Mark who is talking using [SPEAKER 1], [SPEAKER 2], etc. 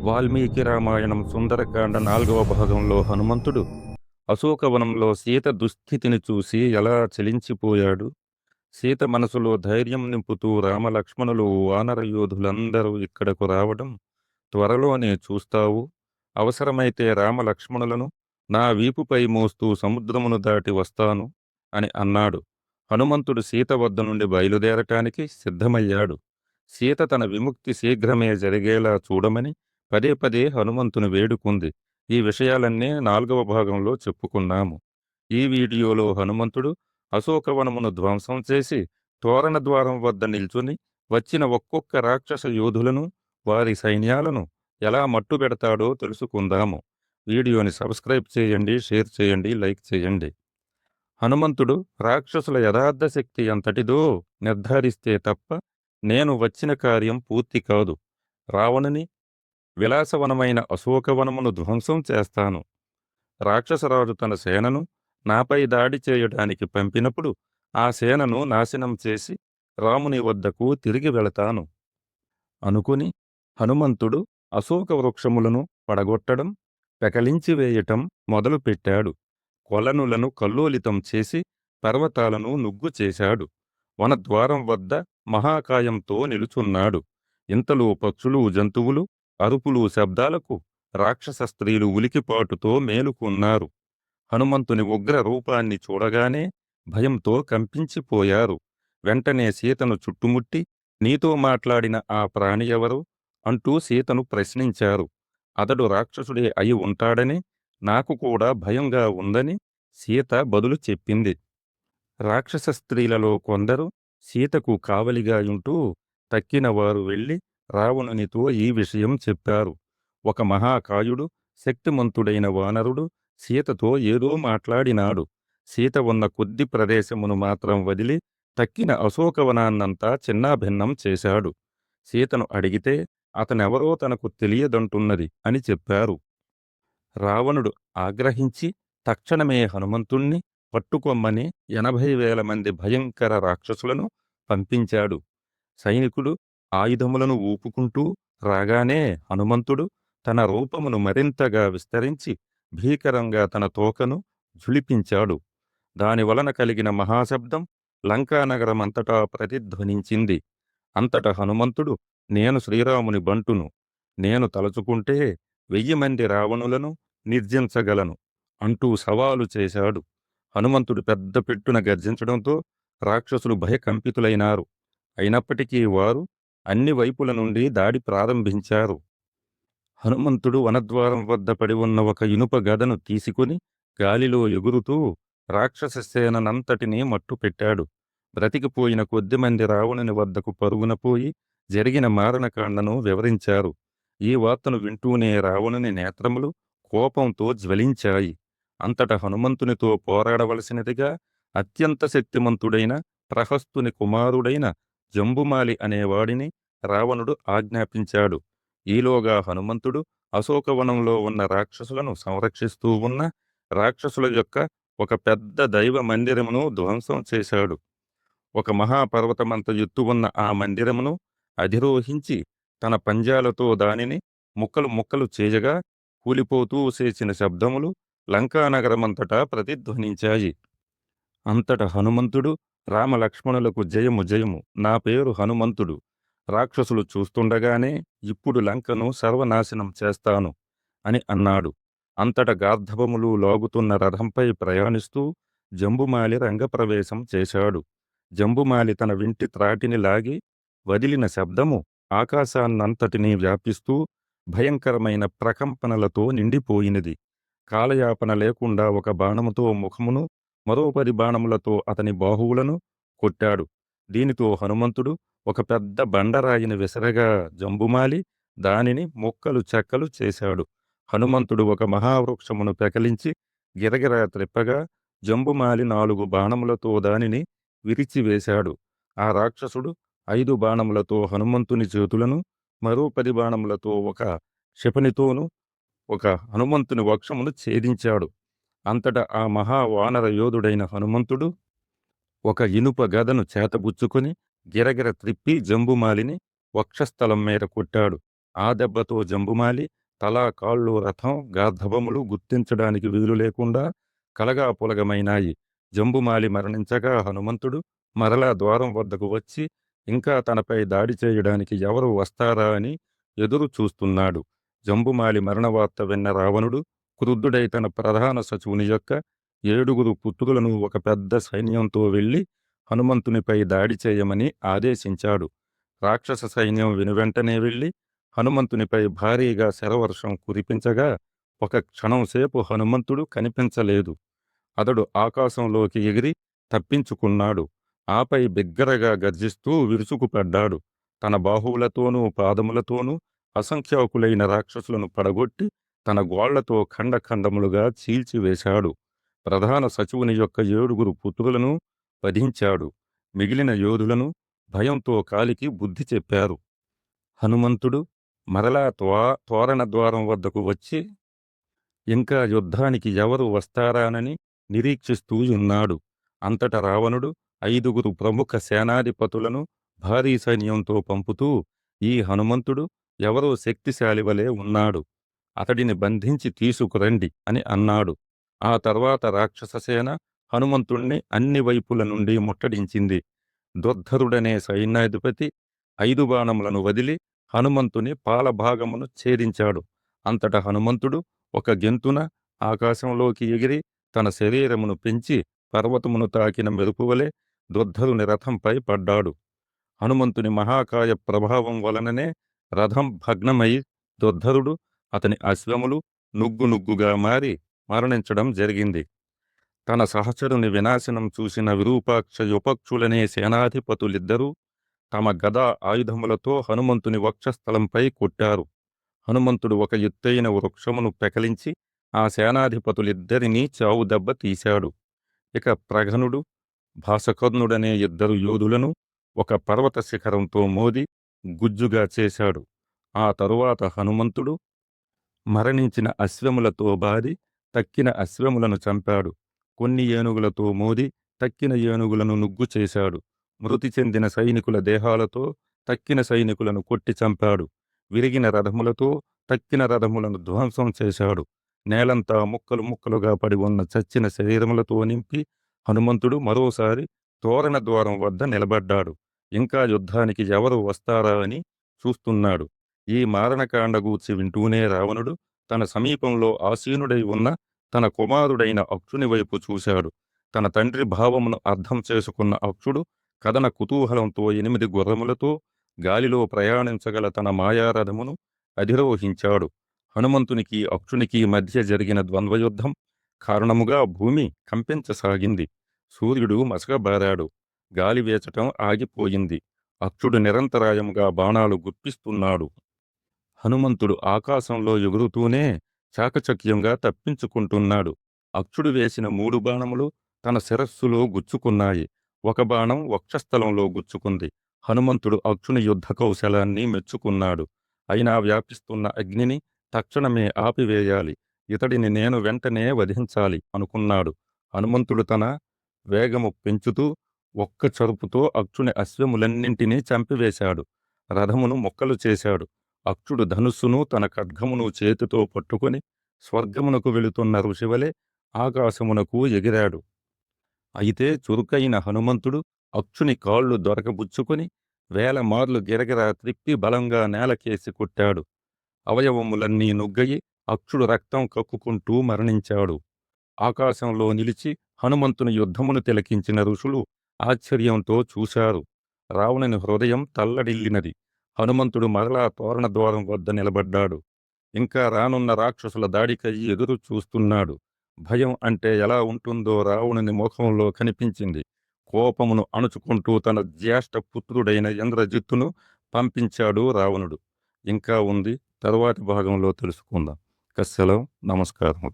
[SPEAKER 1] వాల్మీకి రామాయణం సుందరకాండ 4వ భాగంలో హనుమంతుడు అశోకవనంలో సీత దుస్థితిని చూసి ఎలా చలించిపోయాడు. సీత మనసులో ధైర్యం నింపుతూ రామలక్ష్మణులు వానర యోధులందరూ ఇక్కడకు రావడం త్వరలోనే చూస్తావు. అవసరమైతే రామలక్ష్మణులను నా వీపుపై మోస్తూ సముద్రమును దాటి వస్తాను అని అన్నాడు. హనుమంతుడు సీత వద్ద నుండి బయలుదేరటానికి సిద్ధమయ్యాడు. సీత తన విముక్తి శీఘ్రమే జరిగేలా చూడమని పదే పదే హనుమంతుని వేడుకుంది. ఈ విషయాలన్నీ 4వ భాగంలో చెప్పుకున్నాము. ఈ వీడియోలో హనుమంతుడు అశోకవనమును ధ్వంసం చేసి తోరణ ద్వారం వద్ద నిల్చుని వచ్చిన ఒక్కొక్క రాక్షస యోధులను వారి సైన్యాలను ఎలా మట్టుబెడతాడో తెలుసుకుందాము. వీడియోని సబ్స్క్రైబ్ చేయండి, షేర్ చేయండి, లైక్ చేయండి. హనుమంతుడు రాక్షసుల యథార్థ శక్తి ఎంతటిదో నిర్ధారిస్తే తప్ప నేను వచ్చిన కార్యం పూర్తి కాదు. రావణుని విలాసవనమైన అశోకవనమును ధ్వంసం చేస్తాను. రాక్షసరాజు తన సేనను నాపై దాడి చేయడానికి పంపినప్పుడు ఆ సేనను నాశనం చేసి రాముని వద్దకు తిరిగి వెళతాను అనుకుని హనుమంతుడు అశోక వృక్షములను పడగొట్టడం, పెకలించి వేయటం మొదలుపెట్టాడు. కొలనులను కల్లోలితం చేసి పర్వతాలను నుగ్గు చేశాడు. వనద్వారం వద్ద మహాకాయంతో నిలుచున్నాడు. ఇంతలో పక్షులు, జంతువులు అరుపులు, శబ్దాలకు రాక్షస స్త్రీలు ఉలికిపాటుతో మేలుకున్నారు. హనుమంతుని ఉగ్ర రూపాన్ని చూడగానే భయంతో కంపించిపోయారు. వెంటనే సీతను చుట్టుముట్టి నీతో మాట్లాడిన ఆ ప్రాణి ఎవరు అంటూ సీతను ప్రశ్నించారు. అతడు రాక్షసుడే అయి ఉంటాడని నాకు కూడా భయంగా ఉందని సీత బదులు చెప్పింది. రాక్షస స్త్రీలలో కొందరు సీతకు కావలిగా ఉంటూ తక్కిన వారు వెళ్ళి రావణునితో ఈ విషయం చెప్పారు. ఒక మహాకాయుడు, శక్తిమంతుడైన వానరుడు సీతతో ఏదో మాట్లాడినాడు. సీత ఉన్న కొద్ది ప్రదేశమును మాత్రం వదిలి తక్కిన అశోకవనాన్నంతా చిన్నాభిన్నం చేశాడు. సీతను అడిగితే అతనెవరో తనకు తెలియదంటున్నది అని చెప్పారు. రావణుడు ఆగ్రహించి తక్షణమే హనుమంతుణ్ణి పట్టుకొమ్మని 80,000 మంది భయంకర రాక్షసులను పంపించాడు. సైనికులు ఆయుధములను ఊపుకుంటూ రాగానే హనుమంతుడు తన రూపమును మరింతగా విస్తరించి భీకరంగా తన తోకను ఝుళిపించాడు. దానివలన కలిగిన మహాశబ్దం లంకానగరమంతటా ప్రతిధ్వనించింది. అంతట హనుమంతుడు నేను శ్రీరాముని బంటును, నేను తలచుకుంటే 1000 మంది రావణులను నిర్జించగలను అంటూ సవాలు చేశాడు. హనుమంతుడు పెద్ద పెట్టున గర్జించడంతో రాక్షసులు భయకంపితులైనారు. అయినప్పటికీ వారు అన్ని వైపుల నుండి దాడి ప్రారంభించారు. హనుమంతుడు వనద్వారం వద్ద పడి ఉన్న ఒక ఇనుప గదను తీసుకుని గాలిలో ఎగురుతూ రాక్షస సేననంతటినీ మట్టుపెట్టాడు. బ్రతికిపోయిన కొద్దిమంది రావణుని వద్దకు పరుగున పోయి జరిగిన మారణకాండను వివరించారు. ఈ వార్తను వింటూనే రావణుని నేత్రములు కోపంతో జ్వలించాయి. అంతట హనుమంతునితో పోరాడవలసినదిగా అత్యంత శక్తిమంతుడైన ప్రహస్తుని కుమారుడైన జంబుమాలి అనేవాడిని రావణుడు ఆజ్ఞాపించాడు. ఈలోగా హనుమంతుడు అశోకవనంలో ఉన్న రాక్షసులను సంరక్షిస్తూ ఉన్న రాక్షసుల యొక్క ఒక పెద్ద దైవ మందిరమును ధ్వంసం చేశాడు. ఒక మహాపర్వతమంత ఎత్తు ఉన్న ఆ మందిరమును అధిరోహించి తన పంజాలతో దానిని ముక్కలు ముక్కలు చేయగా కూలిపోతూ చేసిన శబ్దములు లంకానగరమంతటా ప్రతిధ్వనించాయి. అంతట హనుమంతుడు రామలక్ష్మణులకు జయము జయము, నా పేరు హనుమంతుడు. రాక్షసులు చూస్తుండగానే ఇప్పుడు లంకను సర్వనాశనం చేస్తాను అని అన్నాడు. అంతట గార్ధబములు లాగుతున్న రథంపై ప్రయాణిస్తూ జంబుమాలి రంగప్రవేశం చేశాడు. జంబుమాలి తన వింటి త్రాటిని లాగి వదిలిన శబ్దము ఆకాశాన్నంతటినీ వ్యాపిస్తూ భయంకరమైన ప్రకంపనలతో నిండిపోయినది. కాలయాపన లేకుండా ఒక బాణముతో ముఖమును, మరో 10 బాణములతో అతని బాహువులను కొట్టాడు. దీనితో హనుమంతుడు ఒక పెద్ద బండరాయిని విసరగా జంబుమాలి దానిని ముక్కలు చెక్కలు చేశాడు. హనుమంతుడు ఒక మహావృక్షమును పెకలించి గిరగిరా త్రిప్పగా జంబుమాలి 4 బాణములతో దానిని విరిచివేశాడు. ఆ రాక్షసుడు 5 బాణములతో హనుమంతుని చేతులను, మరో 10 బాణములతో ఒక క్షిపణితోనూ ఒక హనుమంతుని వక్షమును ఛేదించాడు. అంతటా ఆ మహావానర యోధుడైన హనుమంతుడు ఒక ఇనుప గదను చేతబుచ్చుకొని గిరగిర త్రిప్పి జంబుమాలిని వక్షస్థలం మీద కొట్టాడు. ఆ దెబ్బతో జంబుమాలి తల, కాళ్ళు, రథం, గార్ధబములు గుర్తించడానికి వీలు లేకుండా కలగాపులగమైనాయి. జంబుమాలి మరణించగా హనుమంతుడు మరలా ద్వారం వద్దకు వచ్చి ఇంకా తనపై దాడి చేయడానికి ఎవరు వస్తారా అని ఎదురు చూస్తున్నాడు. జంబుమాలి మరణవార్త విన్న రావణుడు క్రుద్ధుడై తన ప్రధాన సచివుని యొక్క 7 పుత్రులను ఒక పెద్ద సైన్యంతో వెళ్లి హనుమంతునిపై దాడి చేయమని ఆదేశించాడు. రాక్షస సైన్యం వెనువెంటనే వెళ్లి హనుమంతునిపై భారీగా శరవర్షం కురిపించగా ఒక క్షణం సేపు హనుమంతుడు కనిపించలేదు. అతడు ఆకాశంలోకి ఎగిరి తప్పించుకున్నాడు. ఆపై బిగ్గరగా గర్జిస్తూ విరుచుకుపడ్డాడు. తన బాహువులతోనూ పాదములతోనూ అసంఖ్యాకులైన రాక్షసులను పడగొట్టి తన గోళ్లతో ఖండఖండములుగా చీల్చివేశాడు. ప్రధాన సచివుని యొక్క 7 పుత్రులను వధించాడు. మిగిలిన యోధులను భయంతో కాలికి బుద్ధి చెప్పారు. హనుమంతుడు మరలా తోరణ ద్వారం వద్దకు వచ్చి ఇంకా యుద్ధానికి ఎవరు వస్తారానని నిరీక్షిస్తూ ఉన్నాడు. అంతట రావణుడు 5 ప్రముఖ సేనాధిపతులను భారీ సైన్యంతో పంపుతూ ఈ హనుమంతుడు ఎవరో శక్తిశాలి వలె ఉన్నాడు. అతడిని బంధించి తీసుకురండి అని అన్నాడు. ఆ తర్వాత రాక్షస సేన హనుమంతుణ్ణి అన్ని వైపుల నుండి ముట్టడించింది. దుర్ధరుడనే సైన్యాధిపతి 5 బాణములను వదిలి హనుమంతుని పాలభాగమును ఛేదించాడు. అంతట హనుమంతుడు ఒక గెంతున ఆకాశంలోకి ఎగిరి తన శరీరమును పెంచి పర్వతమును తాకిన మెరుపువలె దుర్ధరుని రథంపై పడ్డాడు. హనుమంతుని మహాకాయ ప్రభావం వలననే రథం భగ్నమై దుర్ధరుడు అతని అశ్వములు నుగ్గునుగ్గుగా మారి మరణించడం జరిగింది. తన సహచరుని వినాశనం చూసిన విరూపాక్ష యుపక్షులనే సేనాధిపతులిద్దరూ తమ గదా ఆయుధములతో హనుమంతుని వక్షస్థలంపై కొట్టారు. హనుమంతుడు ఒక ఎత్తైన వృక్షమును పెకలించి ఆ సేనాధిపతులిద్దరినీ చావు దెబ్బ తీశాడు. ఇక ప్రఘనుడు, భాసకర్ణుడనే 2 యోధులను ఒక పర్వత శిఖరంతో మోది గుజ్జుగా చేశాడు. ఆ తరువాత హనుమంతుడు మరణించిన అశ్వములతో బాది తక్కిన అశ్వములను చంపాడు. కొన్ని ఏనుగులతో మోది తక్కిన ఏనుగులను నుగ్గు చేశాడు. మృతి చెందిన సైనికుల దేహాలతో తక్కిన సైనికులను కొట్టి చంపాడు. విరిగిన రథములతో తక్కిన రథములను ధ్వంసం చేశాడు. నేలంతా ముక్కలు ముక్కలుగా పడి ఉన్న చచ్చిన శరీరములతో నింపి హనుమంతుడు మరోసారి తోరణ ద్వారం వద్ద నిలబడ్డాడు. ఇంకా యుద్ధానికి ఎవరు వస్తారా అని చూస్తున్నాడు. ఈ మారణకాండ గూర్చి వింటూనే రావణుడు తన సమీపంలో ఆసీనుడై ఉన్న తన కుమారుడైన అక్షుని వైపు చూశాడు. తన తండ్రి భావమును అర్థం చేసుకున్న అక్షుడు కథన కుతూహలంతో 8 గుర్రములతో గాలిలో ప్రయాణించగల తన మాయారథమును అధిరోహించాడు. హనుమంతునికి అక్షునికి మధ్య జరిగిన ద్వంద్వయుద్ధం కారణముగా భూమి కంపించసాగింది. సూర్యుడు మసకబారాడు. గాలి వేచటం ఆగిపోయింది. అక్షుడు నిరంతరాయముగా బాణాలు గుప్పిస్తున్నాడు. హనుమంతుడు ఆకాశంలో ఎగురుతూనే చాకచక్యంగా తప్పించుకుంటున్నాడు. అక్షుడు వేసిన 3 బాణములు తన శిరస్సులో గుచ్చుకున్నాయి. ఒక బాణం వక్షస్థలంలో గుచ్చుకుంది. హనుమంతుడు అక్షుని యుద్ధ కౌశలాన్ని మెచ్చుకున్నాడు. అయినా వ్యాపిస్తున్న అగ్నిని తక్షణమే ఆపివేయాలి. ఇతడిని నేను వెంటనే వధించాలి అనుకున్నాడు. హనుమంతుడు తన వేగము పెంచుతూ ఒక్క చరుపుతో అక్షుని అశ్వములన్నింటినీ చంపివేశాడు. రథమును ముక్కలు చేశాడు. అక్షుడు ధనుస్సును తన ఖడ్గమును చేతితో పట్టుకొని స్వర్గమునకు వెళుతున్న ఋషివలె ఆకాశమునకు ఎగిరాడు. అయితే చురుకైన హనుమంతుడు అక్షుని కాళ్ళు దొరకబుచ్చుకొని 1000 మార్లు గిరగిరా త్రిప్పి బలంగా నేలకేసి కొట్టాడు. అవయవములన్నీ నుగ్గయి అక్షుడు రక్తం కక్కుకుంటూ మరణించాడు. ఆకాశంలో నిలిచి హనుమంతుని యుద్ధమును తిలకించిన ఋషులు ఆశ్చర్యంతో చూశారు. రావణుని హృదయం తల్లడిల్లినది. హనుమంతుడు మరలా తోరణ ద్వారం వద్ద నిలబడ్డాడు. ఇంకా రానున్న రాక్షసుల దాడికై ఎదురు చూస్తున్నాడు. భయం అంటే ఎలా ఉంటుందో రావణుని ముఖంలో కనిపించింది. కోపమును అణుచుకుంటూ తన జ్యేష్ఠ పుత్రుడైన ఇంద్రజిత్తును పంపించాడు రావణుడు. ఇంకా ఉంది, తరువాతి భాగంలో తెలుసుకుందాం. సెలవు. నమస్కారం.